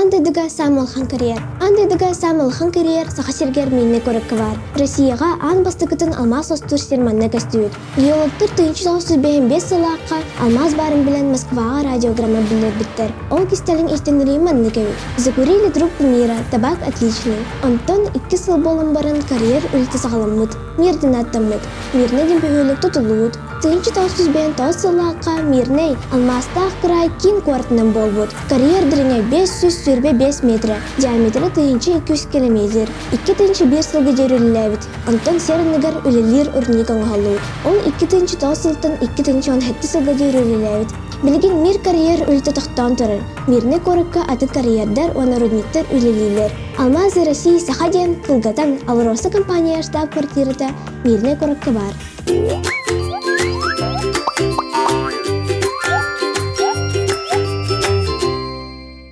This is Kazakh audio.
Андайдыга самылхан карьер. Андайдыга самылхан карьер сахасергер минне көрөккө бар. Россияга ан бастыкытын алмаз остур серманна көстүбүт. Геологтор 1995 сылакка алмаз барын билен Москвага радиограмма билдирбиттер. Ол кистелин истенери манны кебит. Закурили трубку мира, табак отличный. Антон 2 сыл болон барын карьер үлти сагалыммыт. Мирдин аттаммыт. Мирне демпегөлүк тутулуут. 1995 сылакка мирней алмастах край кин квартынан болбут. Карьер диреңе 5 метр. Диаметры 200 км. 2-1 сылга жерүлләбит. Антон сернигер үлелер урник аңгалуу. Ол 2-9 сылтан 2-17 сылга жерүлләбит. Билген мир карьер үлті тақтан тұрыр. Мирне көріккі аты карьердар, оны рудниктер үлелейлер. Алмазы России сахаден кылгатан Алроса компания штаб-квартирата мирне көріккі бар.